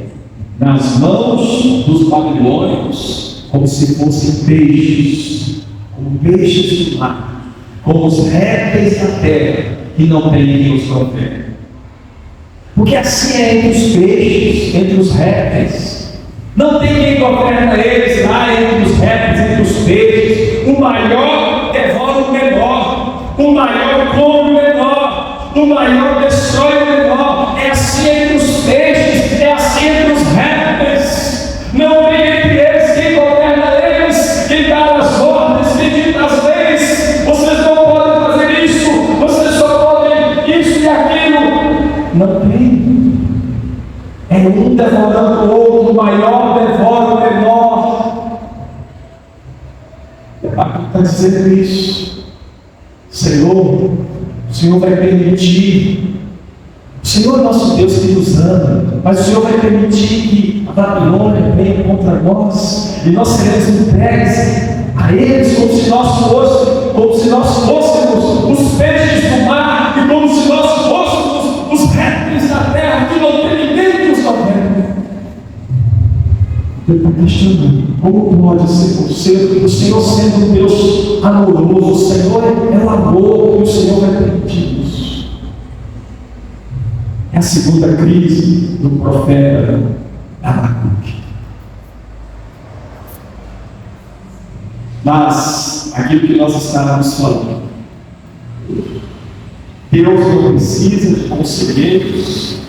nas mãos dos babilônicos como se fossem peixes, como peixes do mar, como os répteis da terra que não têm quem os governe. Porque assim é entre os peixes, entre os répteis. Não tem quem governa eles lá entre os répteis, entre os peixes. O maior devora o menor, o maior come o menor, o maior destrói o menor. É assim entre os peixes, é assim entre os répteis. Não tem entre eles quem governa eles, quem dá as ordens, quem dita as leis. Vocês não podem fazer isso, vocês só podem isso e aquilo. Não tem. É um devorando o outro, o maior devora o menor. Está dizendo isso. Senhor vai permitir. O Senhor é nosso Deus que nos ama, mas o Senhor vai permitir que a Babilônia venha contra nós e nós seremos entregues a eles como se nós fôssemos os peixes do mar e como se nós fôssemos os répteis da terra, que não tem ninguém que nos governe. Eu estou questionando, como pode ser o Senhor sendo um Deus amoroso? O Senhor é o amor e o Senhor vai permitir isso. É a segunda crise do profeta Abacuque. Mas, aquilo que nós estávamos falando, Deus não precisa de conselheiros.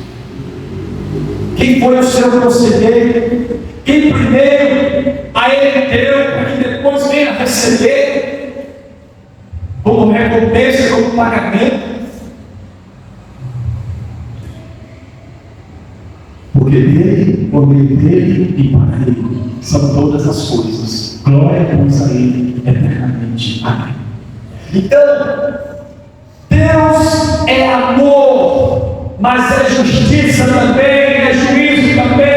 Quem foi o seu conselheiro? Quem primeiro a ele deu, para que depois venha receber, como recompensa, como pagamento? Porque dele, por meio dele e para ele são todas as coisas. Glória, pois, a ele eternamente. Amém. Então, Deus é amor, mas é justiça também, é juízo também.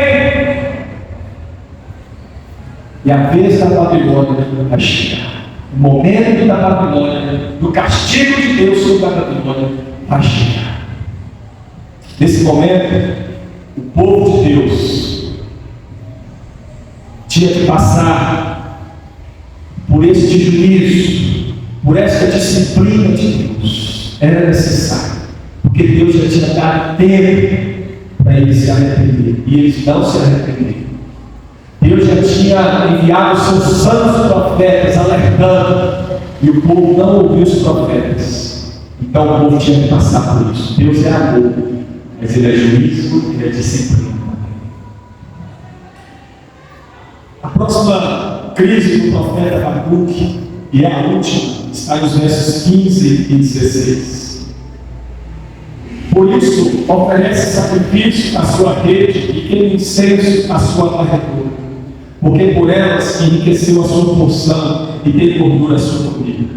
E a vez da Babilônia vai chegar. O momento da Babilônia, do castigo de Deus sobre a Babilônia, vai chegar. Nesse momento, o povo de Deus tinha que passar por este juízo, por esta disciplina de Deus. Era necessário, porque Deus já tinha dado tempo para eles se arrepender, e eles não se arrependeram. Deus já tinha enviado os seus santos profetas alertando, e o povo não ouviu os profetas. Então o povo tinha que passar por isso. Deus é amor, mas ele é juízo, ele é disciplina. A próxima crise do profeta Abacuque, e é a última, está nos versos 15 e 16. Por isso, oferece sacrifício à sua rede e queima incenso à sua varredura, porque por elas enriqueceu a sua porção e tem gordura a sua comida.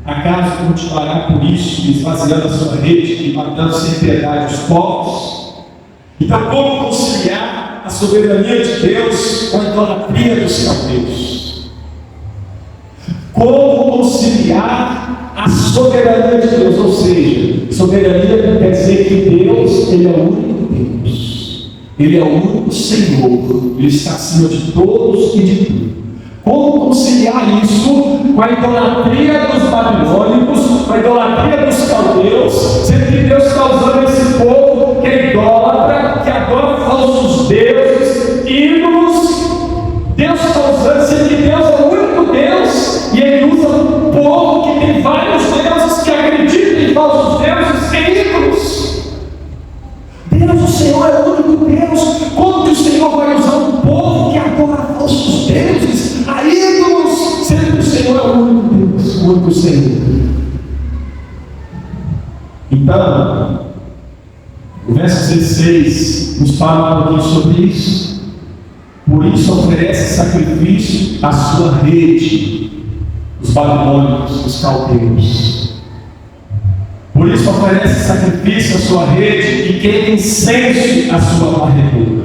Acaso continuará por isso, esvaziando a sua rede e matando sem piedade os povos? Então, como conciliar a soberania de Deus com a idolatria dos caldeus? Como conciliar a soberania de Deus? Ou seja, soberania quer dizer que Deus, ele é o único Deus, ele é o único Senhor, ele está acima de todos e de tudo. Como conciliar isso com a idolatria dos babilônicos, com a idolatria dos caldeus, sendo que Deus está usando esse povo que é idólatra, que adora falsos deuses, ídolos? Deus está usando, sendo que Deus é o único Deus, e Ele usa um povo que tem vários deuses, que acreditam em falsos deuses, em ídolos. Deus, o Senhor é o único Deus. Como que o Senhor vai usar um povo que adora falsos deuses, a ídolos, sendo que o Senhor é o único Deus, o único Senhor? Então, o verso 16 nos fala um pouquinho sobre isso. Por isso oferece sacrifício à sua rede, os babilônicos, os caldeus. Por isso oferece sacrifício à sua rede e queima incenso à sua varredura,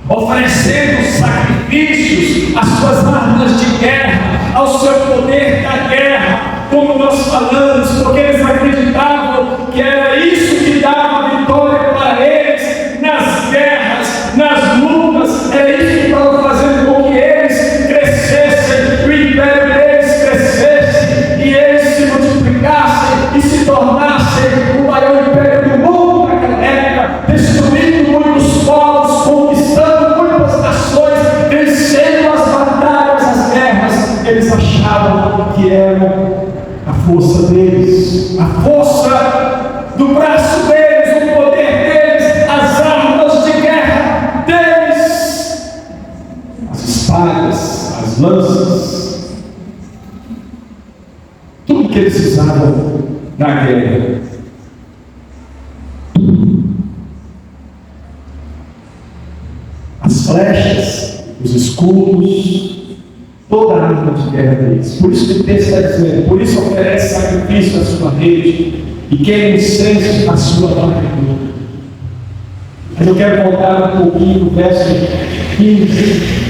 oferecendo sacrifícios às suas armas de guerra, ao seu poder da guerra, como nós falamos, porque eles acreditavam que era isso que dava vitória para eles nas guerras, nas lutas. Era isso que estava fazendo com que eles crescessem, o império deles crescesse e eles se multiplicassem e se tornassem o maior império do mundo naquela época, destruindo muitos povos, conquistando muitas nações, vencendo as batalhas, as guerras. Eles achavam que eram a força deles, a força do braço deles, o poder deles, as armas de guerra deles, as espadas, as lanças, tudo que eles usavam na guerra. As flechas, os escudos, toda a arma de guerra deles. Por isso que o texto está dizendo, por isso oferece sacrifício à sua rede e queima incenso à sua varredura. Mas eu quero voltar um pouquinho no verso 15.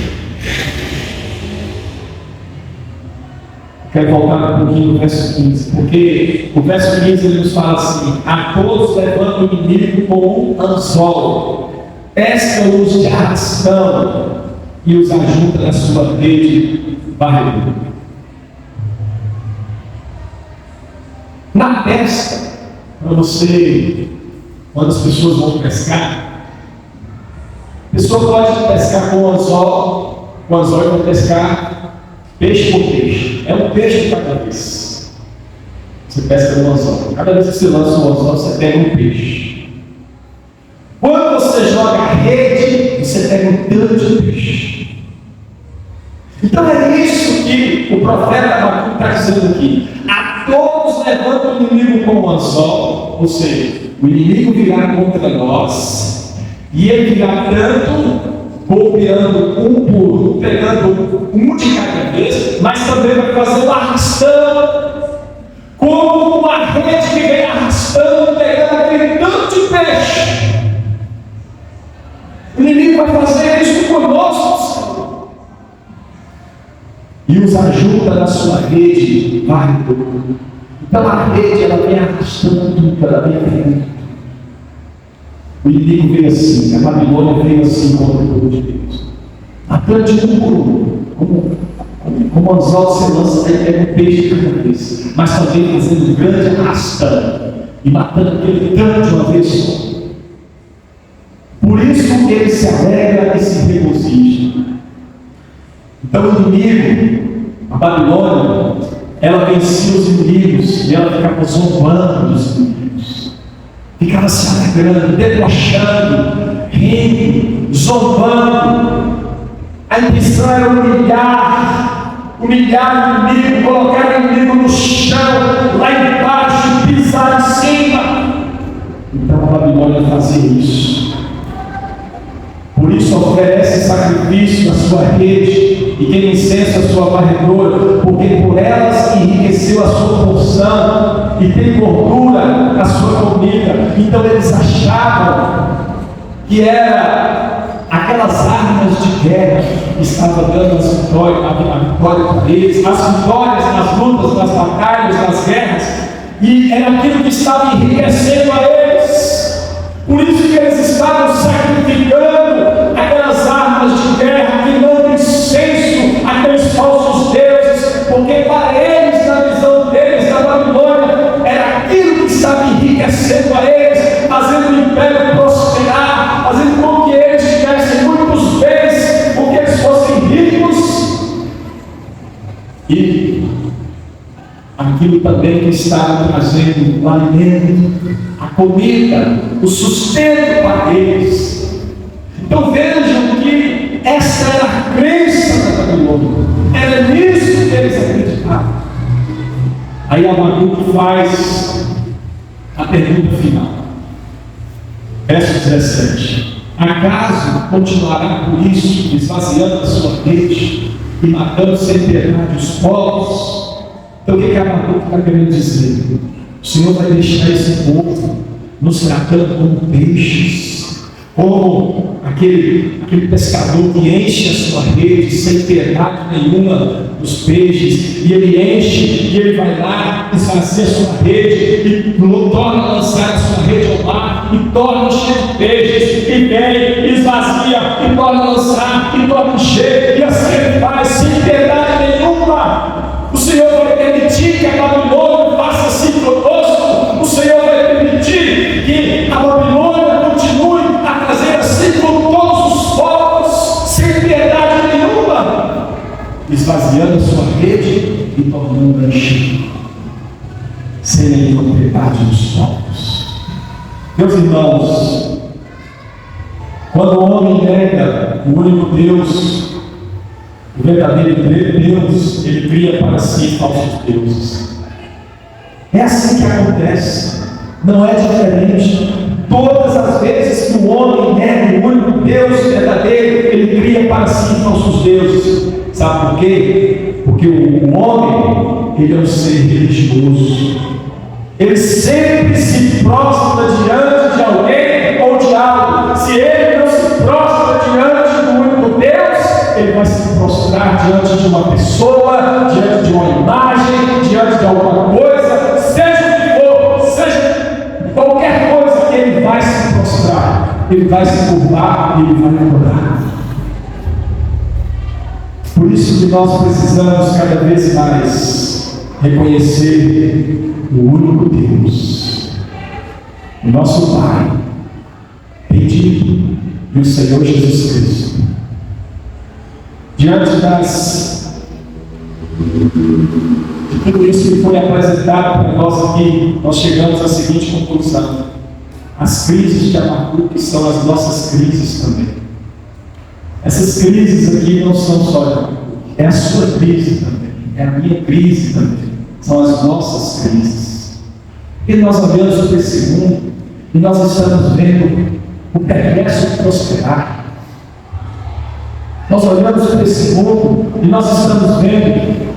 Quero voltar um pouquinho no verso 15, porque o verso 15 ele nos fala assim: a todos levanta o inimigo como um anzol, pesca-os de arrastão e os ajunta na sua rede varredura. Na pesca, para você, quando as pessoas vão pescar, a pessoa pode pescar com o anzol e vai pescar peixe por peixe. É um peixe cada vez. Você pesca no anzol. Cada vez que você lança um anzol, você pega um peixe. Quando você joga a rede, você pega um tanto de peixe. Então é isso que o profeta Abacuque está dizendo aqui. A todos levanta o inimigo como anzol, ou seja, o inimigo virá contra nós, e ele virá tanto golpeando um por um, pegando um de cada vez, mas também vai fazer um arrastão, como uma rede que vem arrastando, pegando aquele tanto de peixe. O inimigo vai fazer isso conosco, Senhor, e os ajuda na sua rede varredura. Então a rede ela vem arrastando tudo, ela vem arrastando. O inimigo veio assim, a Babilônia veio assim contra o povo de Deus. Matando de um por um, como anzol você lança, ele pega um peixe de cada vez, mas também fazendo um grande arrastão e matando aquele tanto de uma vez só. Por isso ele se alegra e se regozija. Então o inimigo, a Babilônia, ela vencia os inimigos e ela ficava zombando dos inimigos. Ficava se alegrando, debochando, rindo, zombando. A intenção era humilhar o inimigo, colocar o inimigo no chão, lá embaixo, pisar em cima. Então a Babilônia fazia isso. Por isso oferece sacrifício à sua rede e queima incenso à sua varredura, porque por elas enriqueceu a sua porção e tem gordura na sua comida. Então eles achavam que era aquelas armas de guerra que estavam dando a vitória para eles, as vitórias nas lutas, nas batalhas, nas guerras, e era aquilo que estava enriquecendo a eles. Por isso que eles estavam sacrificando aquelas armas de guerra que não incenso aqueles falsos deuses, porque para eles, na visão deles, na Babilônia, era aquilo que estava enriquecendo a eles, fazendo o império prosperar, fazendo com que eles tivessem muitos bens, com que eles fossem ricos, e aquilo também que estava trazendo o alimento, a comida, o sustento para eles. Então vejam que essa era a crença da Babilônia, era nisso que eles acreditavam. Aí Abacuque faz a pergunta final, verso 17: acaso continuará por isso, esvaziando a sua rede e matando sem piedade os povos? Então o que Abacuque está querendo dizer? O Senhor vai deixar esse povo nos tratando como peixes, como aquele pescador que enche a sua rede sem piedade nenhuma dos peixes, e ele enche, e ele vai lá, esvazia a sua rede, e torna a lançar a sua rede ao mar, e torna cheio de peixes, e vem, esvazia, e torna a lançar, e torna cheio, e assim ele faz, sem piedade nenhuma. O Senhor vai permitir que a Babilônia faça assim conosco. O Senhor vai permitir que a Babilônia continue a fazer assim com todos os povos, sem piedade nenhuma, esvaziando a sua rede e tornando a encher, sem nenhuma piedade dos povos. Meus irmãos, quando o homem nega o único Deus, o verdadeiro Deus, ele cria para si falsos deuses. É assim que acontece, não é diferente. Todas as vezes que o homem nega o único Deus verdadeiro, ele cria para si falsos deuses. Sabe por quê? Porque o homem, ele é um ser religioso. Ele sempre se prostra diante de alguém ou de algo. Se ele não se prostra diante do único Deus, ele vai se prostrar diante de uma pessoa, diante de uma imagem, diante de alguma coisa, seja o que for, seja qualquer coisa, ele vai se prostrar, ele vai se curvar e ele vai adorar. Por isso que nós precisamos cada vez mais reconhecer o único Deus, o nosso Pai bendito e o Senhor Jesus Cristo. Diante de tudo isso que foi apresentado para nós aqui, nós chegamos à seguinte conclusão: as crises de amargura são as nossas crises também. Essas crises aqui não são só de amargura, é a sua crise também, é a minha crise também, são as nossas crises. E nós olhamos para esse mundo e nós estamos vendo o perverso prosperar. Nós olhamos para esse mundo e nós estamos vendo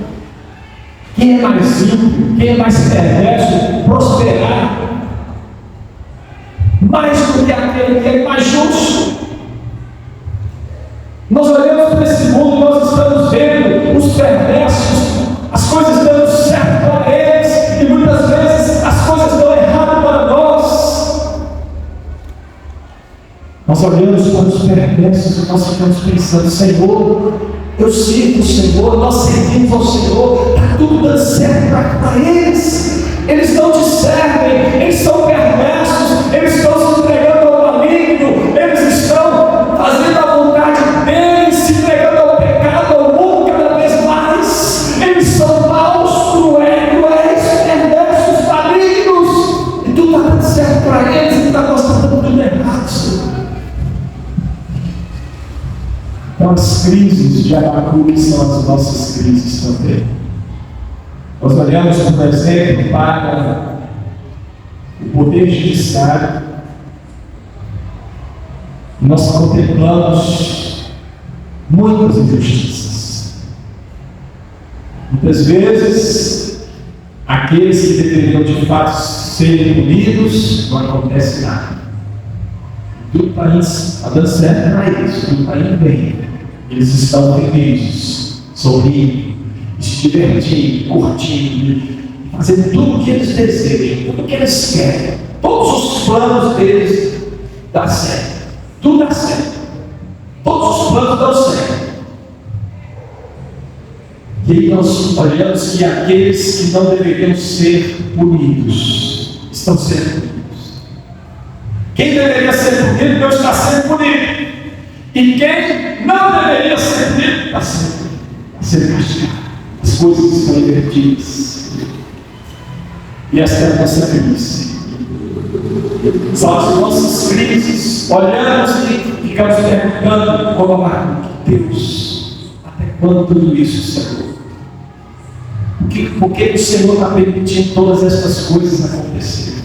quem é mais ímpio, quem é mais perverso prosperar mais do que aquele que é mais justo. Nós olhamos para esse mundo e nós estamos vendo os perversos, as coisas dando certo para eles, e muitas vezes as coisas dão errado para nós. Nós olhamos para os perversos e nós ficamos pensando: Senhor, eu sirvo o Senhor, nós servimos ao Senhor, está tudo dando certo para eles. Eles não te servem, eles são perversos, eles estão se entregando ao maligno, eles estão fazendo a vontade deles, se entregando ao pecado, ao mundo cada vez mais. Eles são maus, cruéis, perversos, malignos, e tudo está dando certo para eles, e está mostrando tudo errado, Senhor. Então, as crises de Abacuque são as nossas crises também. Nós olhamos, por exemplo, para o poder judiciário e nós contemplamos muitas injustiças. Muitas vezes, aqueles que deveriam de fato serem punidos, não acontece nada. Tudo está dando certo para eles, tudo está indo bem. Eles estão felizes, sorrindo, se divertindo, curtindo, fazendo tudo o que eles desejam, tudo o que eles querem. Todos os planos deles dão certo. Tudo dá certo. Todos os planos dão certo. E aí nós olhamos que aqueles que não deveriam ser punidos estão sendo punidos. Quem deveria ser punido não está sendo punido. E quem não deveria ser punido está sendo castigado. As coisas estão invertidas. E essa é a nossa crise. São as nossas crises. Olhamos e ficamos perguntando como Deus, até quando tudo isso, Senhor? Por que o Senhor está permitindo todas essas coisas acontecerem?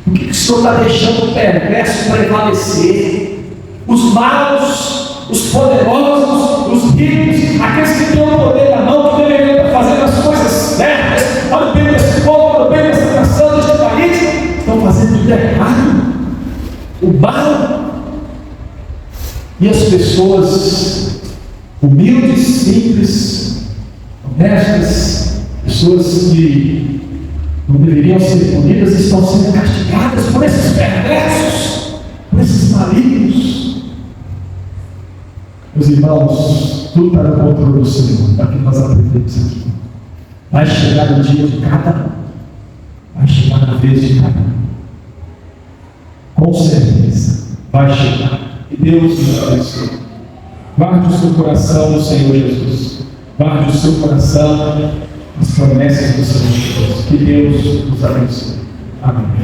Por que o Senhor está deixando o perverso prevalecer? Os maus, os poderosos, os ricos, aqueles que têm o poder na mão, que deveriam estar fazendo as coisas certas, para o bem desse povo, para o bem dessa nação, deste país, estão fazendo tudo errado, o mal. E as pessoas humildes, simples, honestas, pessoas que não deveriam ser punidas, estão sendo castigadas por esses perversos, por esses malignos. Meus irmãos, tudo está no controle do Senhor, para que nós aprendemos aqui. Vai chegar o dia de cada um, vai chegar a vez de cada um, com certeza vai chegar. E Deus nos abençoe. Guarde o seu coração no Senhor Jesus, guarde o seu coração nas promessas do Senhor Jesus. Que Deus nos abençoe. Amém.